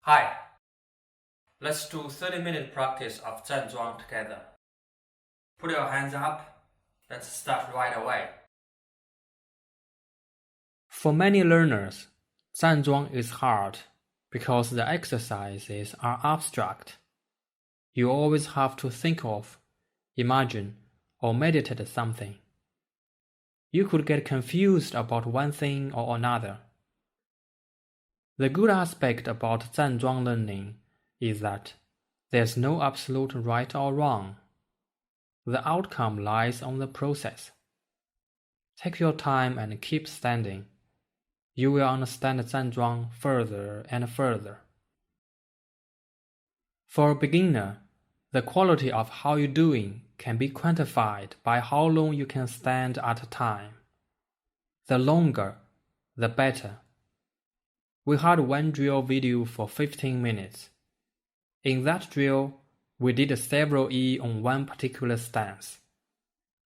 Hi, let's do 30-minute practice of Zhanzhuang together. Put your hands up. Let's start right away. For many learners, Zhanzhuang is hard because the exercises are abstract. You always have to think of, imagine, or meditate something. You could get confused about one thing or another. The good aspect about Zhanzhuang learning is that there's no absolute right or wrong. The outcome lies on the process. Take your time and keep standing. You will understand Zhanzhuang further and further. For a beginner, the quality of how you're doing can be quantified by how long you can stand at a time. The longer, the better. We had one drill video for 15 minutes. In that drill, we did several E on one particular stance.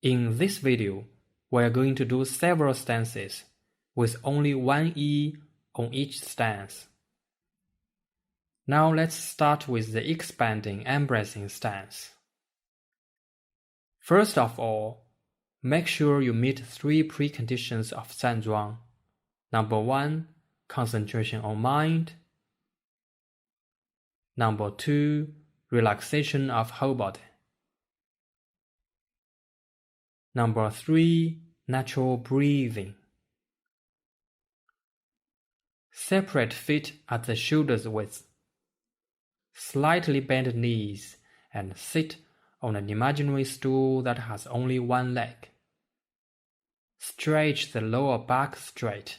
In this video, we are going to do several stances, with only one E on each stance. Now let's start with the expanding embracing stance. First of all, make sure you meet 3 preconditions of Zhanzhuang. Number 1, concentration on mind. Number 2, relaxation of whole body. Number 3, natural breathing. Separate feet at the shoulders width. Slightly bend knees and sit on an imaginary stool that has only one leg. Stretch the lower back straight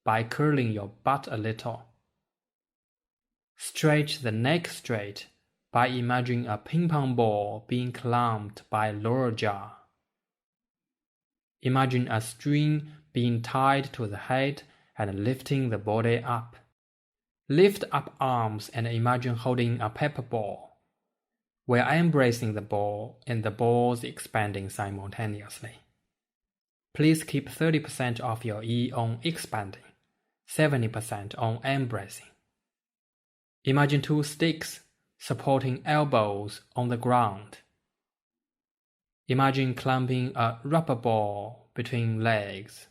by curling your butt a little. Stretch the neck straight by imagining a ping-pong ball being clamped by lower jaw. Imagine a string being tied to the head and lifting the body up. Lift up arms and imagine holding a pepper ball. We are embracing the ball and the balls expanding simultaneously. Please keep 30% of your E on expanding, 70% on embracing. Imagine 2 sticks supporting elbows on the ground. Imagine clamping a rubber ball between legs.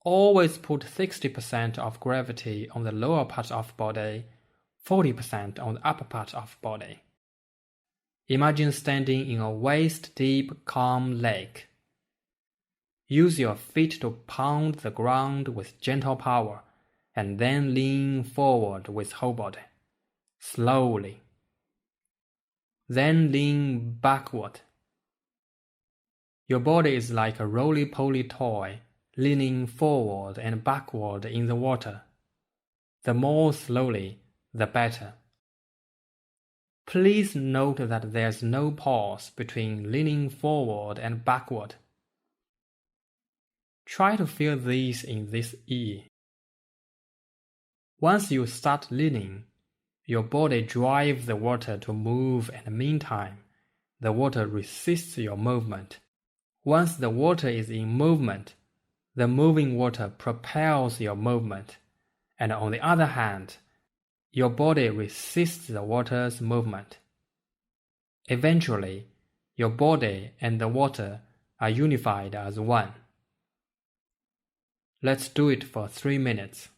Always put 60% of gravity on the lower part of body, 40% on the upper part of body. Imagine standing in a waist-deep, calm lake. Use your feet to pound the ground with gentle power, and then lean forward with whole body, slowly. Then lean backward. Your body is like a roly-poly toy, leaning forward and backward in the water. The more slowly, the better. Please note that there's no pause between leaning forward and backward. Try to feel these in this E. Once you start leaning, your body drives the water to move, and meantime, the water resists your movement. Once the water is in movement, the moving water propels your movement, and on the other hand, your body resists the water's movement. Eventually, your body and the water are unified as one. Let's do it for 3 minutes.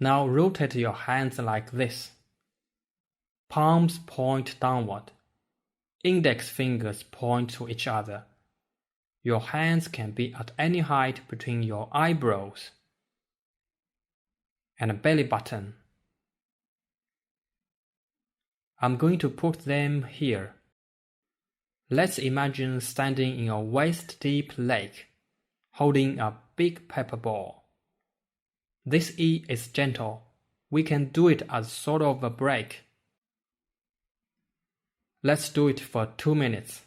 Now rotate your hands like this. Palms point downward. Index fingers point to each other. Your hands can be at any height between your eyebrows and belly button. I'm going to put them here. Let's imagine standing in a waist-deep lake, holding a big pepper ball. This E is gentle. We can do it as sort of a break. Let's do it for 2 minutes.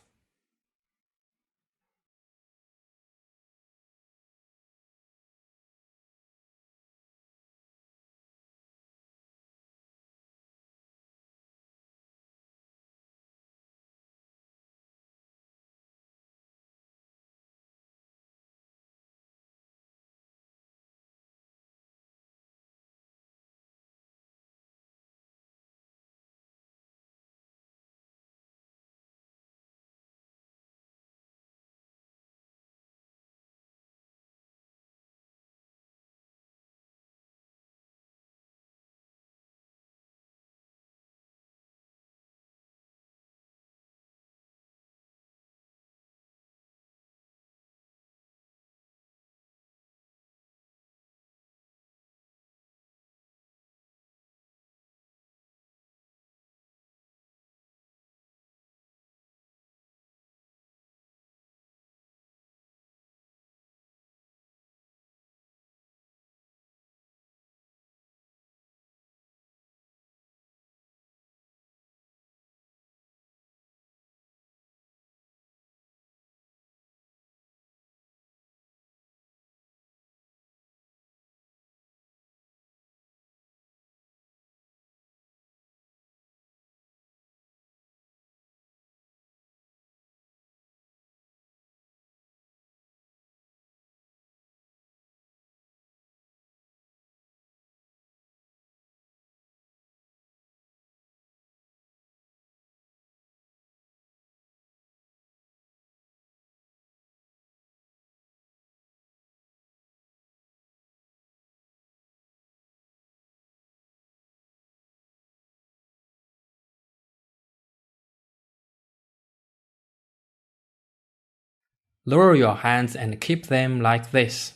Lower your hands and keep them like this.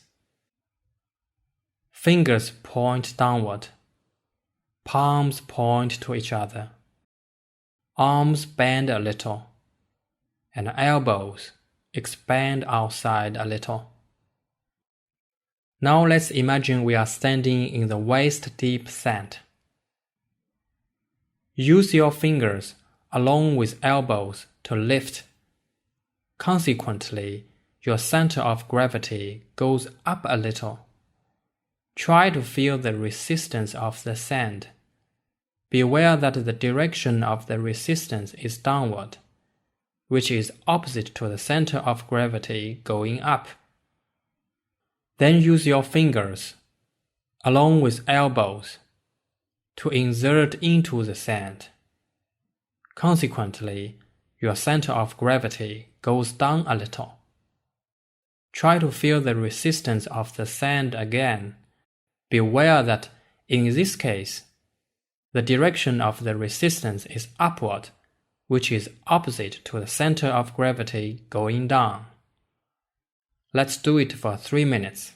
Fingers point downward. Palms point to each other. Arms bend a little. And elbows expand outside a little. Now let's imagine we are standing in the waist-deep sand. Use your fingers along with elbows to lift. Consequently, your center of gravity goes up a little. Try to feel the resistance of the sand. Be aware that the direction of the resistance is downward, which is opposite to the center of gravity going up. Then use your fingers, along with elbows, to insert into the sand. Consequently, your center of gravity goes down a little. Try to feel the resistance of the sand again. Be aware that, in this case, the direction of the resistance is upward, which is opposite to the center of gravity going down. Let's do it for 3 minutes.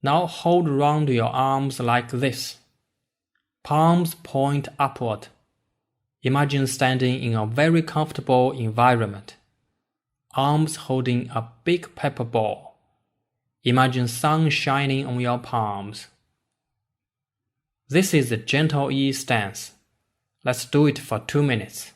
Now hold round your arms like this. Palms point upward. Imagine standing in a very comfortable environment. Arms holding a big pepper ball. Imagine sun shining on your palms. This is the gentle yi stance. Let's do it for 2 minutes.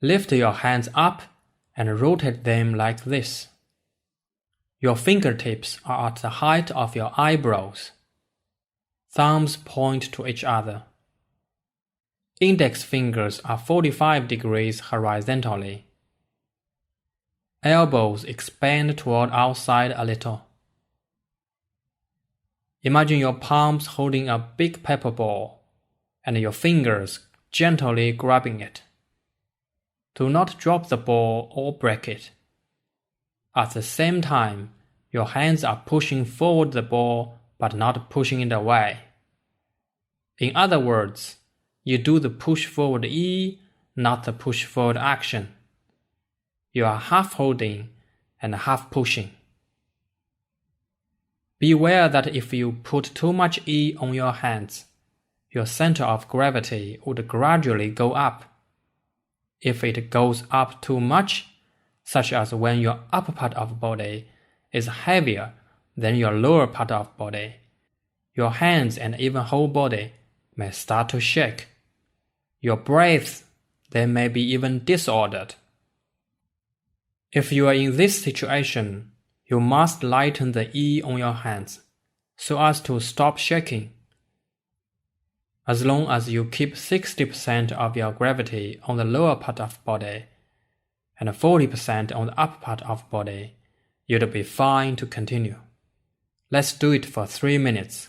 Lift your hands up and rotate them like this. Your fingertips are at the height of your eyebrows. Thumbs point to each other. Index fingers are 45 degrees horizontally. Elbows expand toward outside a little. Imagine your palms holding a big pepper ball and your fingers gently grabbing it. Do not drop the ball or break it. At the same time, your hands are pushing forward the ball but not pushing it away. In other words, you do the push forward yi, not the push forward action. You are half holding and half pushing. Beware that if you put too much yi on your hands, your center of gravity would gradually go up. If it goes up too much, such as when your upper part of body is heavier than your lower part of body, your hands and even whole body may start to shake. Your breath then may be even disordered. If you are in this situation, you must lighten the yi on your hands so as to stop shaking. As long as you keep 60% of your gravity on the lower part of body and 40% on the upper part of body, you'll be fine to continue. Let's do it for 3 minutes.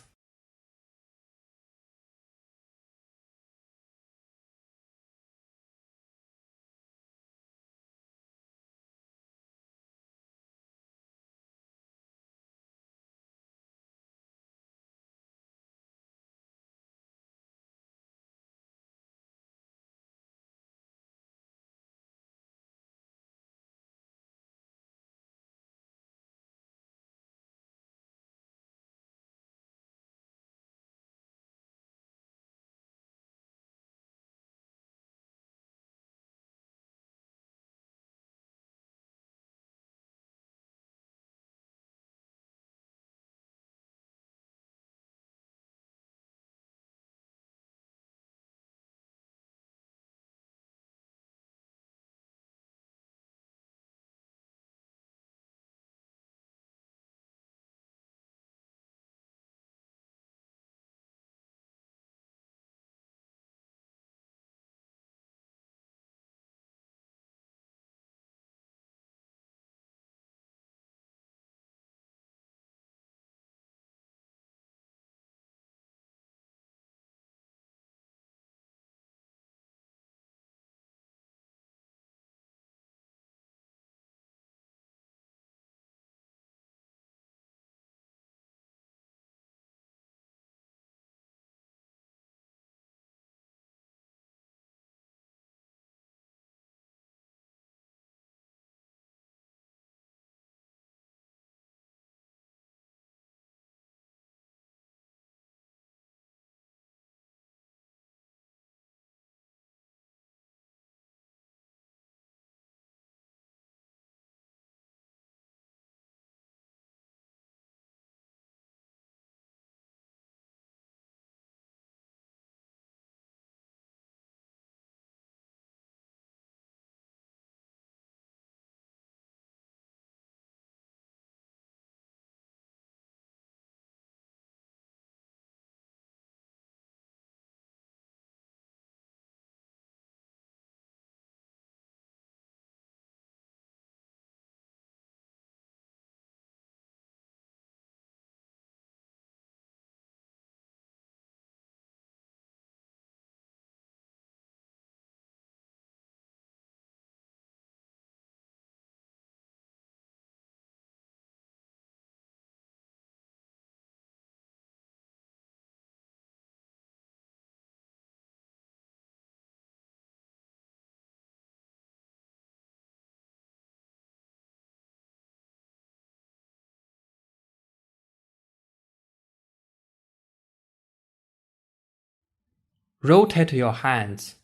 Rotate your hands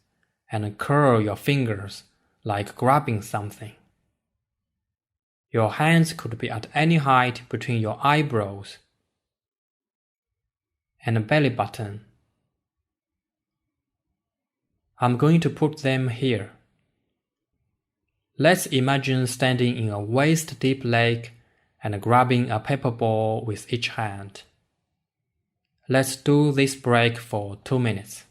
and curl your fingers like grabbing something. Your hands could be at any height between your eyebrows and belly button. I'm going to put them here. Let's imagine standing in a waist-deep lake and grabbing a paper ball with each hand. Let's do this break for 2 minutes.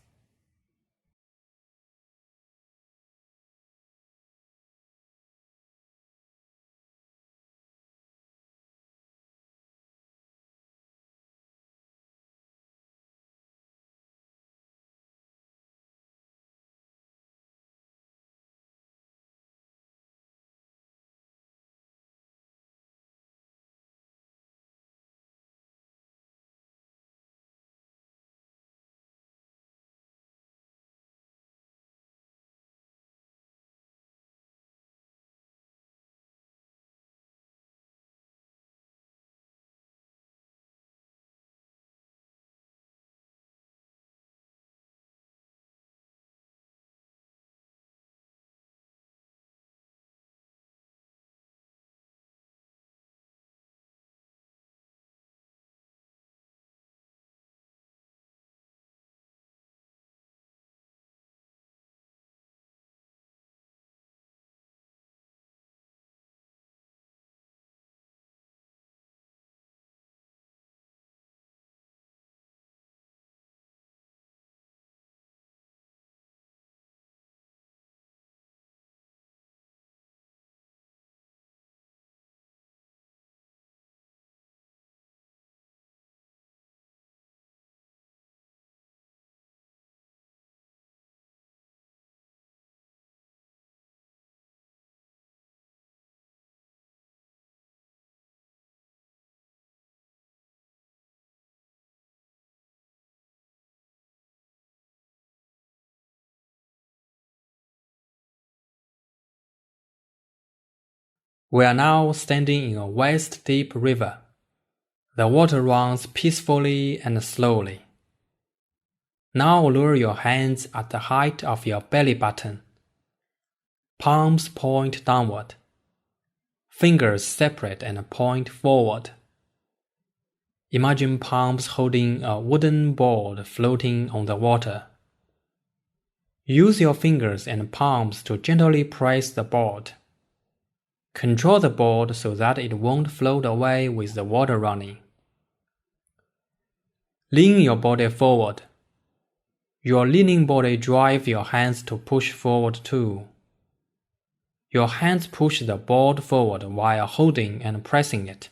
We are now standing in a waist-deep river. The water runs peacefully and slowly. Now lower your hands at the height of your belly button. Palms point downward. Fingers separate and point forward. Imagine palms holding a wooden board floating on the water. Use your fingers and palms to gently press the board. Control the board so that it won't float away with the water running. Lean your body forward. Your leaning body drives your hands to push forward too. Your hands push the board forward while holding and pressing it.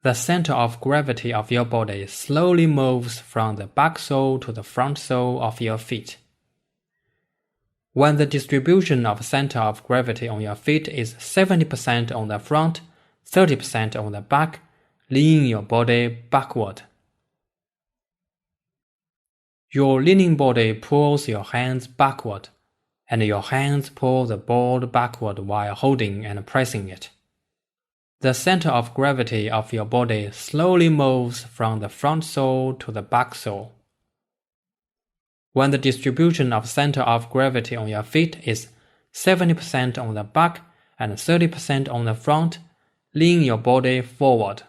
The center of gravity of your body slowly moves from the back sole to the front sole of your feet. When the distribution of center of gravity on your feet is 70% on the front, 30% on the back, lean your body backward. Your leaning body pulls your hands backward, and your hands pull the board backward while holding and pressing it. The center of gravity of your body slowly moves from the front sole to the back sole. When the distribution of center of gravity on your feet is 70% on the back and 30% on the front, lean your body forward.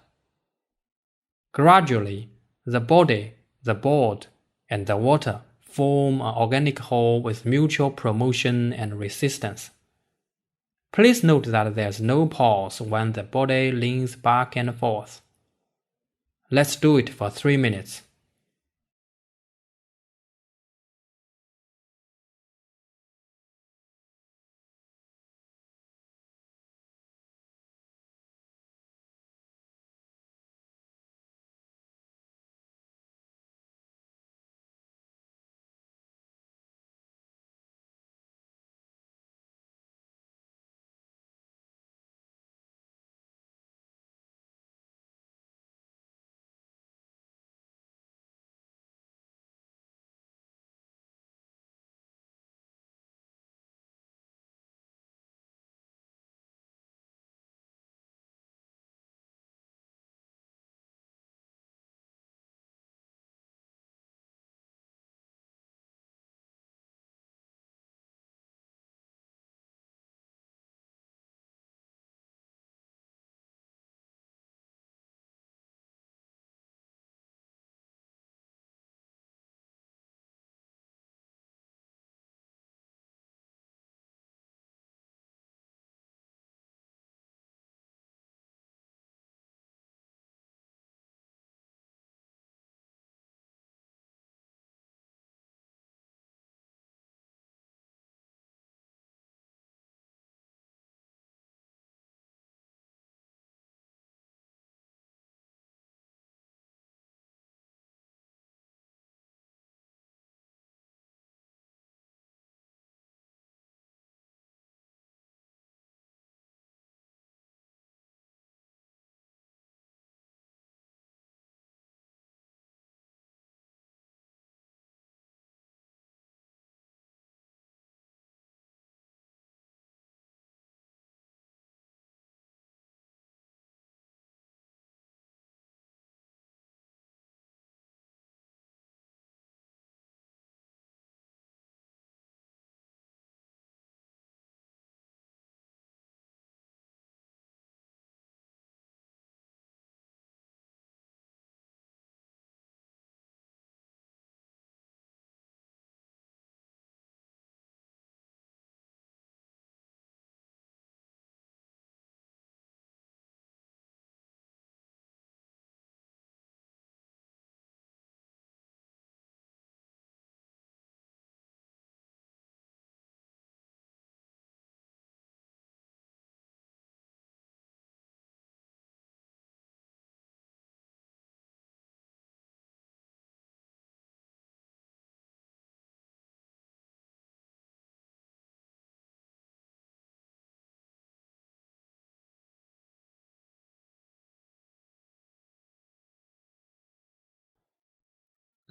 Gradually, the body, the board, and the water form an organic whole with mutual promotion and resistance. Please note that there's no pause when the body leans back and forth. Let's do it for 3 minutes.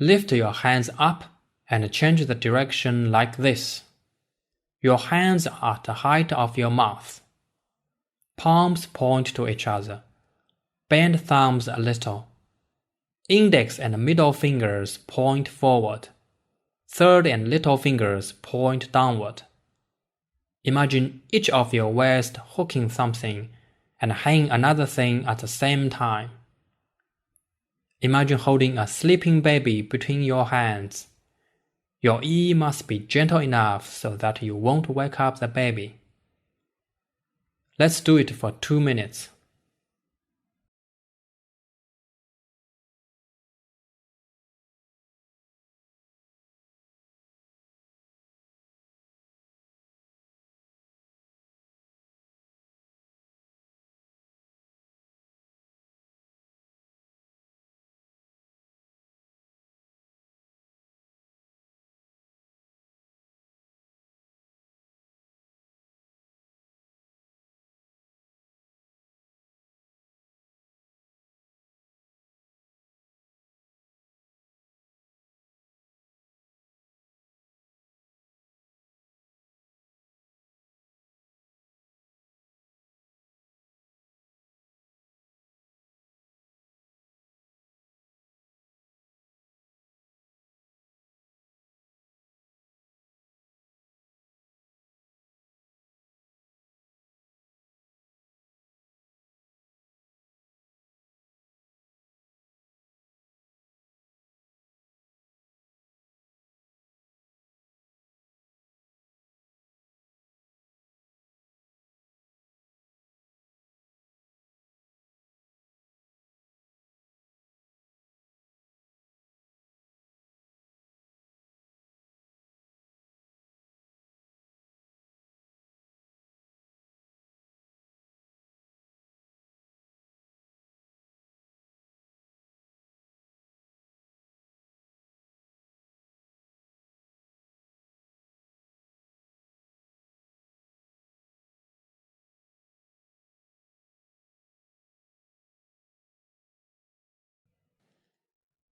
Lift your hands up and change the direction like this. Your hands are at the height of your mouth. Palms point to each other. Bend thumbs a little. Index and middle fingers point forward. Third and little fingers point downward. Imagine each of your wrists hooking something and hanging another thing at the same time. Imagine holding a sleeping baby between your hands. Your yi must be gentle enough so that you won't wake up the baby. Let's do it for 2 minutes.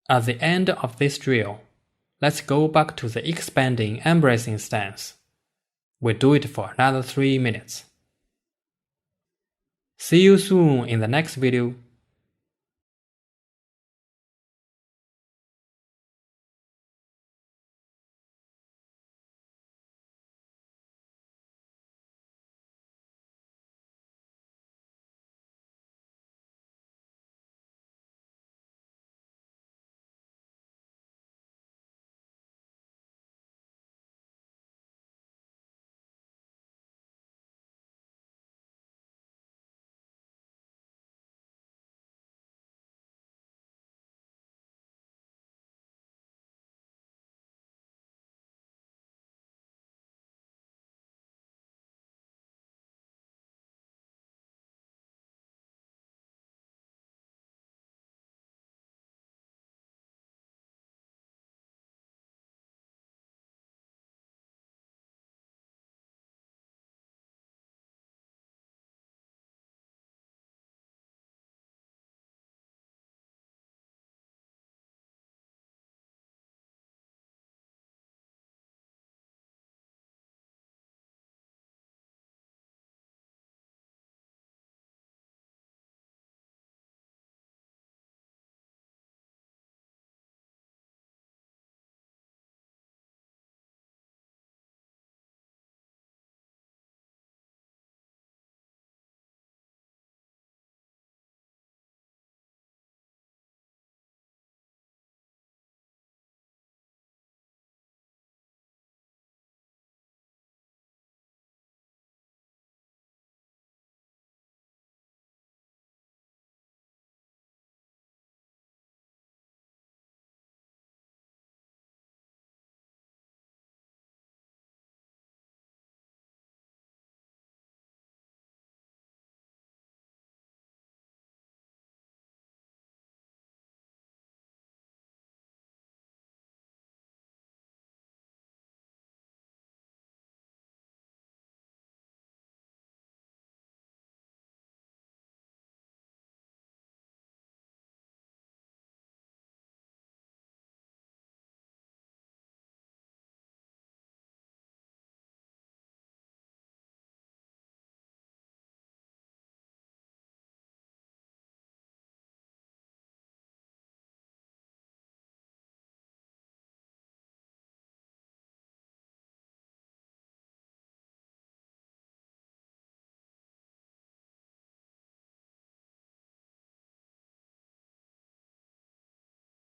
At the end of this drill, let's go back to the expanding embracing stance. We'll do it for another 3 minutes. See you soon in the next video.